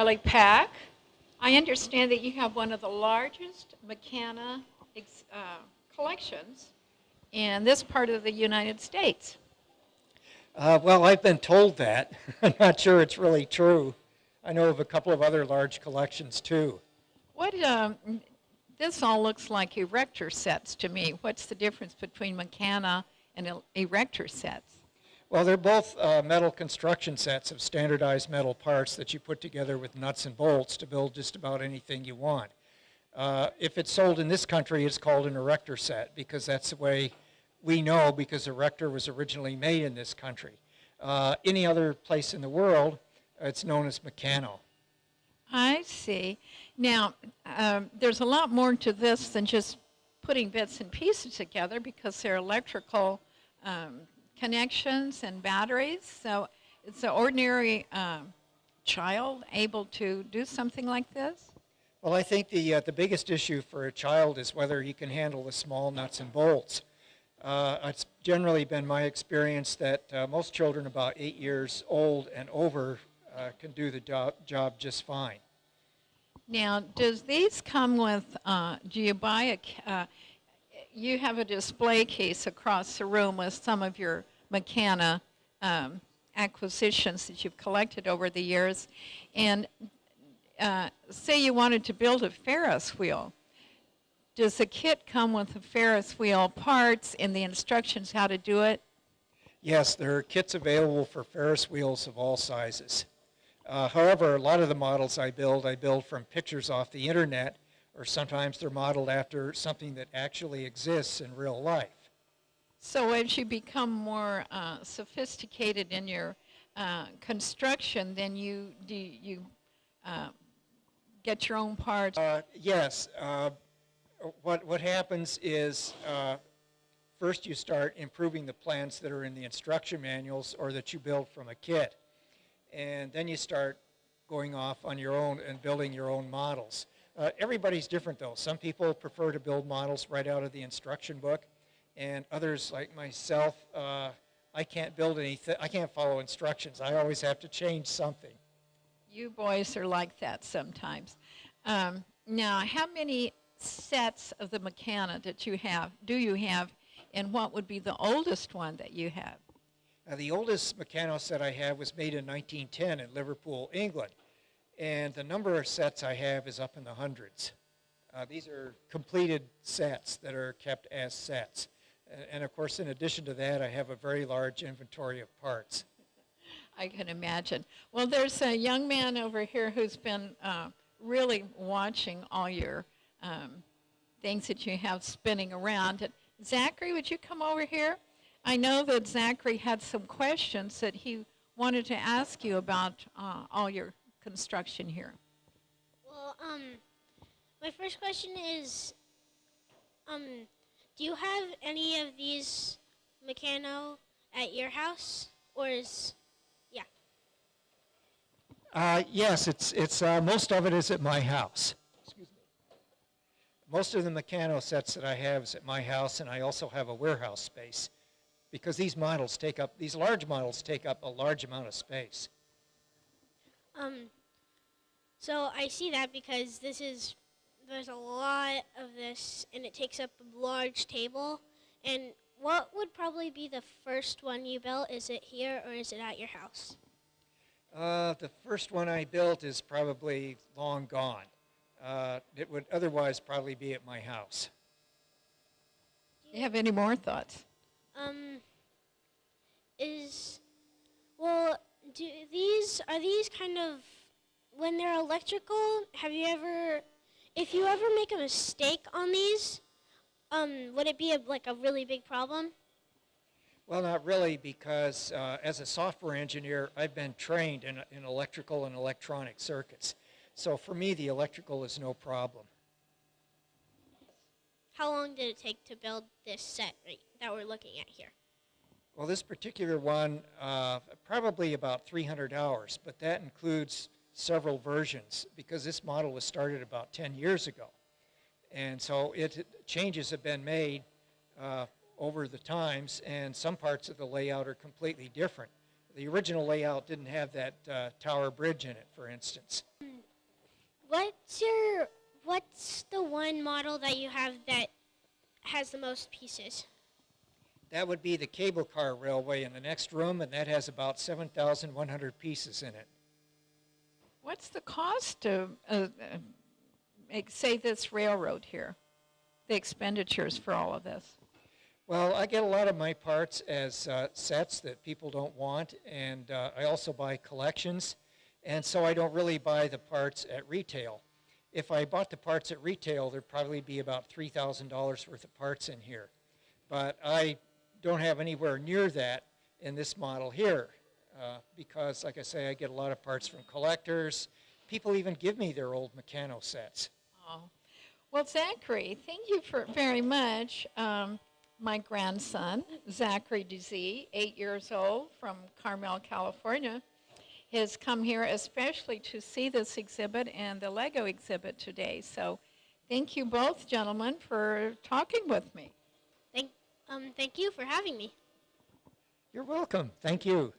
Shelley Pack. I understand that you have one of the largest Meccano collections in this part of the United States. Well, I've been told that. I'm not sure it's really true. I know of a couple of other large collections too. What this all looks like erector sets to me. What's the difference between Meccano and erector sets? Well, they're both metal construction sets of standardized metal parts that you put together with nuts and bolts to build just about anything you want. If it's sold in this country, it's called an erector set because that's the way we know, because erector was originally made in this country. Any other place in the world, it's known as Meccano. I see. Now, there's a lot more to this than just putting bits and pieces together because they're electrical connections and batteries. So is the ordinary child able to do something like this? Well, I think the biggest issue for a child is whether he can handle the small nuts and bolts. It's generally been my experience that most children about 8 years old and over can do the job just fine. Now, does these come with, do you buy you have a display case across the room with some of your Meccano acquisitions that you've collected over the years. And say you wanted to build a Ferris wheel. Does the kit come with the Ferris wheel parts and the instructions how to do it? Yes, there are kits available for Ferris wheels of all sizes. However, a lot of the models I build from pictures off the internet, or sometimes they're modeled after something that actually exists in real life. So as you become more sophisticated in your construction, then you get your own parts? Yes. What happens is first you start improving the plans that are in the instruction manuals or that you build from a kit. And then you start going off on your own and building your own models. Everybody's different though. Some people prefer to build models right out of the instruction book, and others like myself, I can't build anything, I can't follow instructions. I always have to change something. You boys are like that sometimes. Now, how many sets of the Meccano do you have, and what would be the oldest one that you have? The oldest Meccano set I have was made in 1910 in Liverpool, England. And the number of sets I have is up in the hundreds. These are completed sets that are kept as sets. And of course, in addition to that, I have a very large inventory of parts. I can imagine. Well, there's a young man over here who's been really watching all your things that you have spinning around. And Zachary, would you come over here? I know that Zachary had some questions that he wanted to ask you about all your construction here. Well, my first question is, do you have any of these Meccano at your house, or is, yeah? Yes, it's most of it is at my house. Excuse me. Most of the Meccano sets that I have is at my house, and I also have a warehouse space because these large models take up a large amount of space. So I see that because there's a lot of this, and it takes up a large table. And what would probably be the first one you built? Is it here or is it at your house? The first one I built is probably long gone. It would otherwise probably be at my house. Do you have any more thoughts? Are these kind of, when they're electrical, if you ever make a mistake on these, would it be like a really big problem? Well, not really, because as a software engineer, I've been trained in electrical and electronic circuits. So for me, the electrical is no problem. How long did it take to build this set that we're looking at here? Well, this particular one, probably about 300 hours, but that includes several versions because this model was started about 10 years ago. And so changes have been made over the times, and some parts of the layout are completely different. The original layout didn't have that tower bridge in it, for instance. What's the one model that you have that has the most pieces? That would be the cable car railway in the next room, and that has about 7,100 pieces in it. What's the cost to say this railroad here? The expenditures for all of this? Well, I get a lot of my parts as sets that people don't want, and I also buy collections, and so I don't really buy the parts at retail. If I bought the parts at retail, there'd probably be about $3,000 worth of parts in here. But I don't have anywhere near that in this model here because, like I say, I get a lot of parts from collectors. People even give me their old Meccano sets. Oh. Well, Zachary, thank you very much. My grandson, Zach DeZee, 8 years old from Carmel, California, has come here especially to see this exhibit and the Lego exhibit today. So thank you both, gentlemen, for talking with me. Thank you for having me. You're welcome. Thank you.